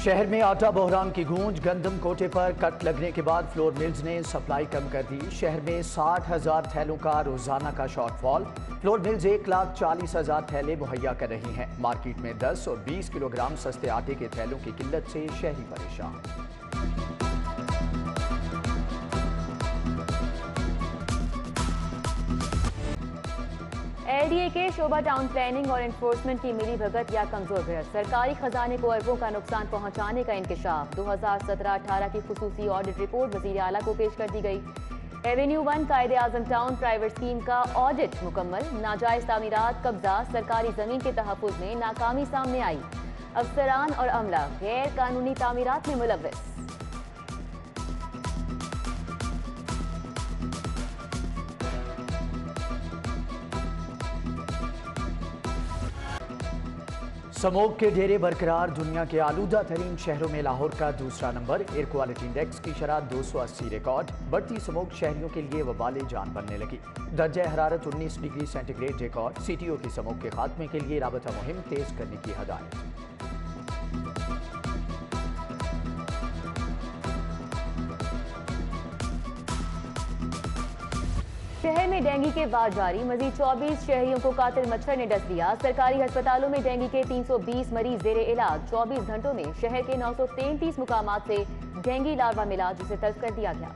शहर में आटा बहरान की गूंज। गंदम कोटे पर कट लगने के बाद फ्लोर मिल्स ने सप्लाई कम कर दी। शहर में 60,000 थैलों का रोजाना का शॉर्टफॉल। फ्लोर मिल्स 1,40,000 थैले मुहैया कर रही हैं। मार्केट में 10 और 20 किलोग्राम सस्ते आटे के थैलों की किल्लत से शहरी परेशान। एलडीए के शोभा टाउन प्लानिंग और एनफोर्समेंट की मिली भगत या कमजोर गिरफ्त। सरकारी खजाने को अरबों का नुकसान पहुंचाने का इंकशाफ। 2017-18 की खुसूसी ऑडिट रिपोर्ट वजीर आला को पेश कर दी गई। एवेन्यू 1 कायदे आजम टाउन प्राइवेट स्कीम का ऑडिट मुकम्मल। नाजायज तामीरात, कब्जा, सरकारी जमीन के तहफ्फुज में नाकामी सामने आई। अफसरान और अमला गैर कानूनी तामीरात में मुलव्वस। स्मोक के ढेरे बरकरार। दुनिया के आलूदा तरीन शहरों में लाहौर का दूसरा नंबर। एयर क्वालिटी इंडेक्स की शरह 280 रिकॉर्ड। बढ़ती स्मोक शहरियों के लिए वबाले जान बनने लगी। दर्जा हरारत 19 डिग्री सेंटीग्रेड रिकॉर्ड। सीटीओ की स्मोक के खात्मे के लिए राबता मुहिम तेज करने की हदायत। शहर में डेंगू के बाद जारी। मजीद 24 शहरियों को कातिल मच्छर ने डस दिया। सरकारी अस्पतालों में डेंगू के 320 मरीज जेरे इलाज। 24 घंटों में शहर के 933 मुकामात से डेंगू लार्वा मिला, जिसे तल्फ कर दिया गया।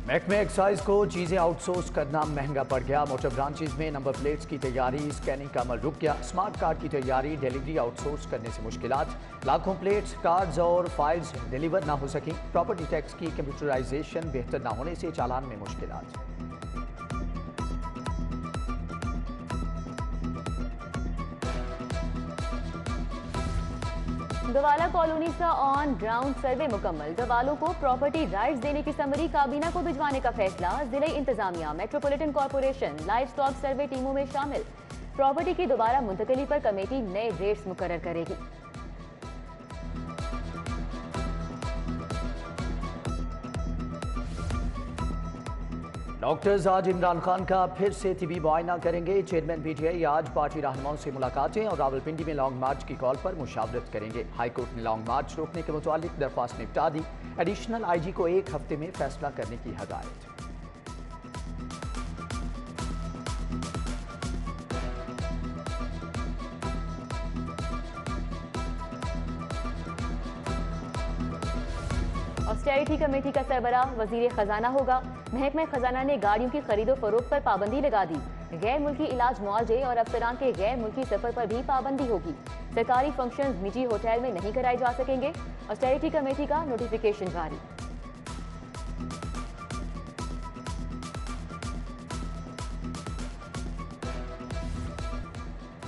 महकमे एक्साइज को चीजें आउटसोर्स करना महंगा पड़ गया। मोटर ब्रांचेज में नंबर प्लेट्स की तैयारी, स्कैनिंग का अमल रुक गया। स्मार्ट कार्ड की तैयारी, डिलीवरी आउटसोर्स करने से मुश्किलात। लाखों प्लेट्स, कार्ड्स और फाइल्स डिलीवर ना हो सकी। प्रॉपर्टी टैक्स की कंप्यूटराइजेशन बेहतर ना होने से चालान में मुश्किलात। गवाला कॉलोनी का ऑन ग्राउंड सर्वे मुकम्मल। गवालों को प्रॉपर्टी राइट्स देने की समरी काबीना को भिजवाने का फैसला। जिले इंतजामिया, मेट्रोपॉलिटन कॉरपोरेशन लाइव स्टॉक सर्वे टीमों में शामिल। प्रॉपर्टी की दोबारा मुंतकली पर कमेटी नए रेट्स मुकर्रर करेगी। डॉक्टर्स आज इमरान खान का फिर से तिबी मुआयना करेंगे। चेयरमैन पीटीआई आज पार्टी रहनुमाओं से मुलाकातें और रावलपिंडी में लॉन्ग मार्च की कॉल पर मुशावरत करेंगे। हाईकोर्ट ने लॉन्ग मार्च रोकने के मुतालिक दरख्वास्त निपटा दी। एडिशनल आईजी को 1 हफ्ते में फैसला करने की हदायत। ऑस्टेरिटी कमेटी का सरबराह वजीर खजाना होगा। महकमा खजाना ने गाड़ियों की खरीदो फरोख्त पर पाबंदी लगा दी। गैर मुल्की इलाज मुआवजे और अफसरान के गैर मुल्की सफर पर भी पाबंदी होगी। सरकारी फंक्शंस निजी होटल में नहीं कराए जा सकेंगे। ऑस्टेरिटी कमेटी का नोटिफिकेशन जारी।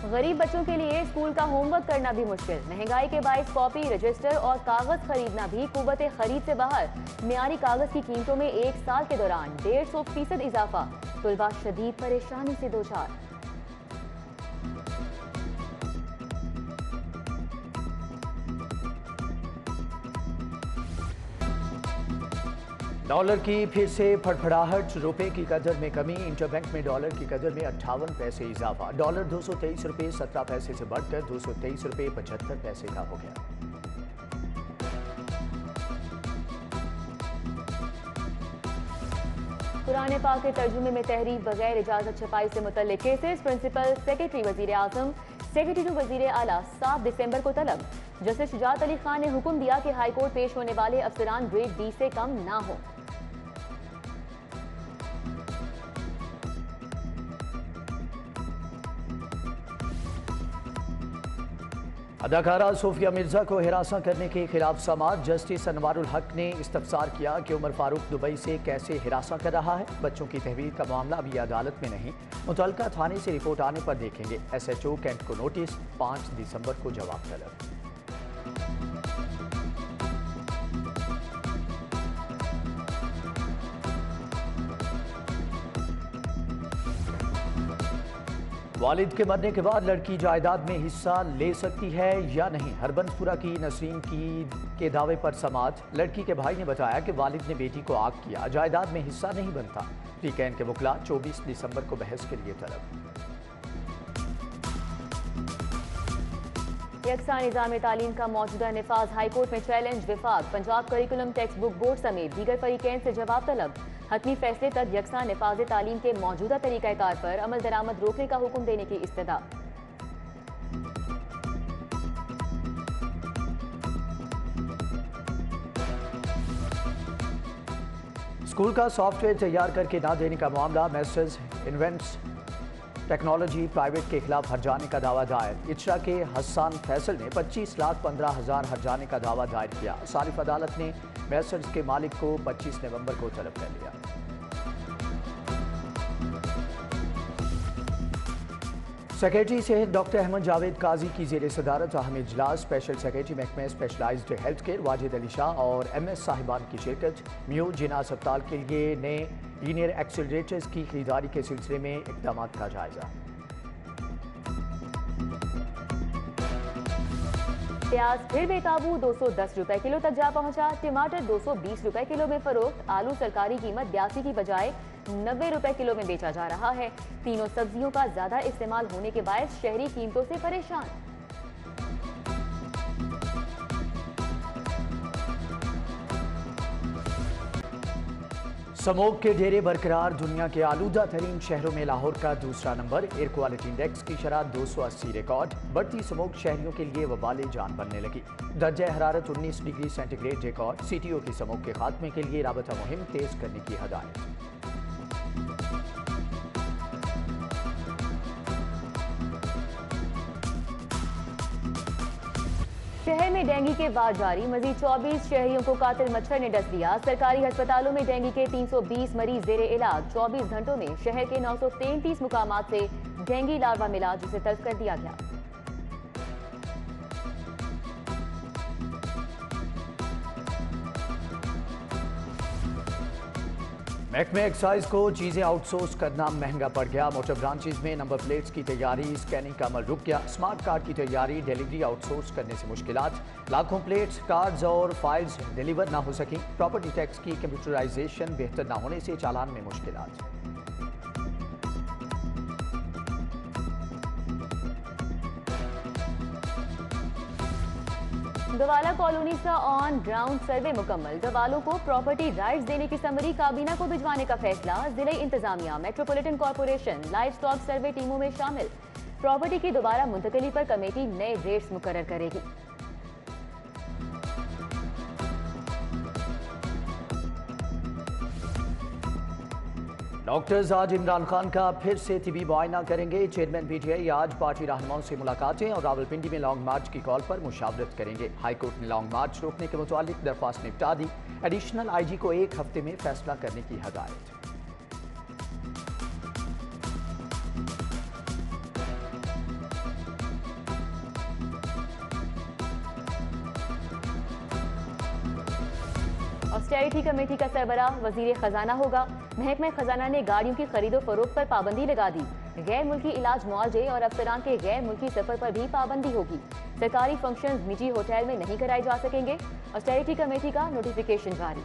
गरीब बच्चों के लिए स्कूल का होमवर्क करना भी मुश्किल। महंगाई के बायस कॉपी, रजिस्टर और कागज खरीदना भी कुव्वते खरीद से बाहर। मियारी कागज की कीमतों में 1 साल के दौरान 150% इजाफा। तुलबा शदीद परेशानी से दोचार। डॉलर की फिर से फड़फड़ाहट। रुपए की कदर में कमी। इंटरबैंक में डॉलर की कदर में 58 पैसे इजाफा। डॉलर 223 रुपये 17 पैसे से बढ़कर 223 रुपये 75 पैसे का हो गया। कुरान पाक के तर्जुमे में तहरीफ, बगैर इजाजत छपाई से मुतल्लिक केसेस। प्रिंसिपल सेक्रेटरी वजीर आजम, सेक्रेटरी टू वजीर आला 7 दिसंबर को तलब। जस्टिस शुजात अली खान ने हुक्म दिया कि हाईकोर्ट पेश होने वाले अफसरान ग्रेड B से कम ना हो। अदाकारा सोफिया मिर्जा को हिरासत करने के खिलाफ समाअत। जस्टिस अनवारुल हक ने इस्तफसार किया कि उमर फारूक दुबई से कैसे हिरासत कर रहा है। बच्चों की तहवील का मामला अभी अदालत में नहीं, मुतल्लिका थाने से रिपोर्ट आने पर देखेंगे। SHO कैंट को नोटिस। 5 दिसंबर को जवाब तलब। वालिद के मरने के बाद लड़की जायदाद में हिस्सा ले सकती है या नहीं। हरबंसपुरा की नसरीन के दावे पर समाअत। लड़की के भाई ने बताया कि वालिद ने बेटी को आग किया, जायदाद में हिस्सा नहीं बनता। प्री कैन के वकला 24 दिसंबर को बहस के लिए तलब। यकसा निज़ाम तालीम का मौजूदा निफाज हाईकोर्ट में चैलेंज। विफाक Punjab curriculum text book board समेत दीगर फरीकैन से जवाब तलब। हतमी फैसले तक यकसा निफाज तालीम के मौजूदा तरीक़ाकार पर अमल दरामद रोकने का हुक्म देने की इस्तदा। स्कूल का सॉफ्टवेयर तैयार करके ना देने का मामला। मैस्टर्स इन्वेंट्स टेक्नोलॉजी प्राइवेट के खिलाफ हर्जाने का दावा दायर। इचरा के हसन फैसल ने 25,15,000 हर्जाने का दावा दायर किया। सारिफ अदालत ने मैस्टर्स के मालिक को 25 नवंबर को तलब कर लिया। सेक्रेटरी से डॉक्टर अहमद जावेद काजी की जेर सदारत अहम इजलास। स्पेशल सेक्रेटरी महकमे specialised health care Wajid Ali Shah और MS साहिबान की शिरकत। म्यू जिना अस्पताल के लिए नए लीनियर एक्सीलरेटर्स की खरीदारी के सिलसिले में इक़दाम का जायजा। प्याज फिर बेकाबू 210 रुपए किलो तक जा पहुंचा। टमाटर 220 रुपए किलो में फरोख्त। आलू सरकारी कीमत 82 की बजाय 90 रुपए किलो में बेचा जा रहा है। तीनों सब्जियों का ज्यादा इस्तेमाल होने के बायस शहरी कीमतों से परेशान। स्मोक के ढेरे बरकरार। दुनिया के आलूदा तरीन शहरों में लाहौर का दूसरा नंबर। एयर क्वालिटी इंडेक्स की शरह 280 रिकॉर्ड। बढ़ती स्मोक शहरियों के लिए वबाले जान बनने लगी। दर्जा हरारत 19 डिग्री सेंटीग्रेड रिकॉर्ड। CTO की स्मोक के खात्मे के लिए राबता मुहिम तेज करने की हदायत। शहर में डेंगू के वार जारी। मजीद 24 शहरियों को कातिल मच्छर ने डस दिया। सरकारी अस्पतालों में डेंगू के 320 मरीज जेरे इलाज। 24 घंटों में शहर के 933 मुकामात से डेंगू लार्वा मिला, जिसे तल्फ कर दिया गया। महकमे एक्साइज को चीजें आउटसोर्स करना महंगा पड़ गया। मोटर ब्रांचेज में नंबर प्लेट्स की तैयारी, स्कैनिंग का अमल रुक गया। स्मार्ट कार्ड की तैयारी, डिलीवरी आउटसोर्स करने से मुश्किलात। लाखों प्लेट्स, कार्ड्स और फाइल्स डिलीवर ना हो सकी। प्रॉपर्टी टैक्स की कंप्यूटराइजेशन बेहतर ना होने से चालान में मुश्किलात। दवाला कॉलोनी का ऑन ग्राउंड सर्वे मुकम्मल। दवालों को प्रॉपर्टी राइट्स देने की समरी काबीना को भिजवाने का फैसला। जिला इंतजामिया, मेट्रोपॉलिटन कॉर्पोरेशन लाइव स्टॉक सर्वे टीमों में शामिल। प्रॉपर्टी की दोबारा मुंतकली पर कमेटी नए रेट्स मुकर्रर करेगी। डॉक्टर्स आज इमरान खान का फिर से तिबी मुआयना करेंगे। चेयरमैन PTI आज पार्टी रहनुमाओं से मुलाकातें और रावलपिंडी में लॉन्ग मार्च की कॉल पर मुशावरत करेंगे। हाईकोर्ट ने लॉन्ग मार्च रोकने के मुतालिक दरख्वास्त निपटा दी। एडिशनल IG को 1 हफ्ते में फैसला करने की हदायत। ऑस्टेरिटी कमेटी का सरबराह वजीर खजाना होगा। महकमा खजाना ने गाड़ियों की खरीदो फरोख्त पर पाबंदी लगा दी। गैर मुल्की इलाज मुआवजे और अफसरान के गैर मुल्की सफर पर भी पाबंदी होगी। सरकारी फंक्शंस निजी होटल में नहीं कराए जा सकेंगे। ऑस्टेरिटी कमेटी का नोटिफिकेशन जारी।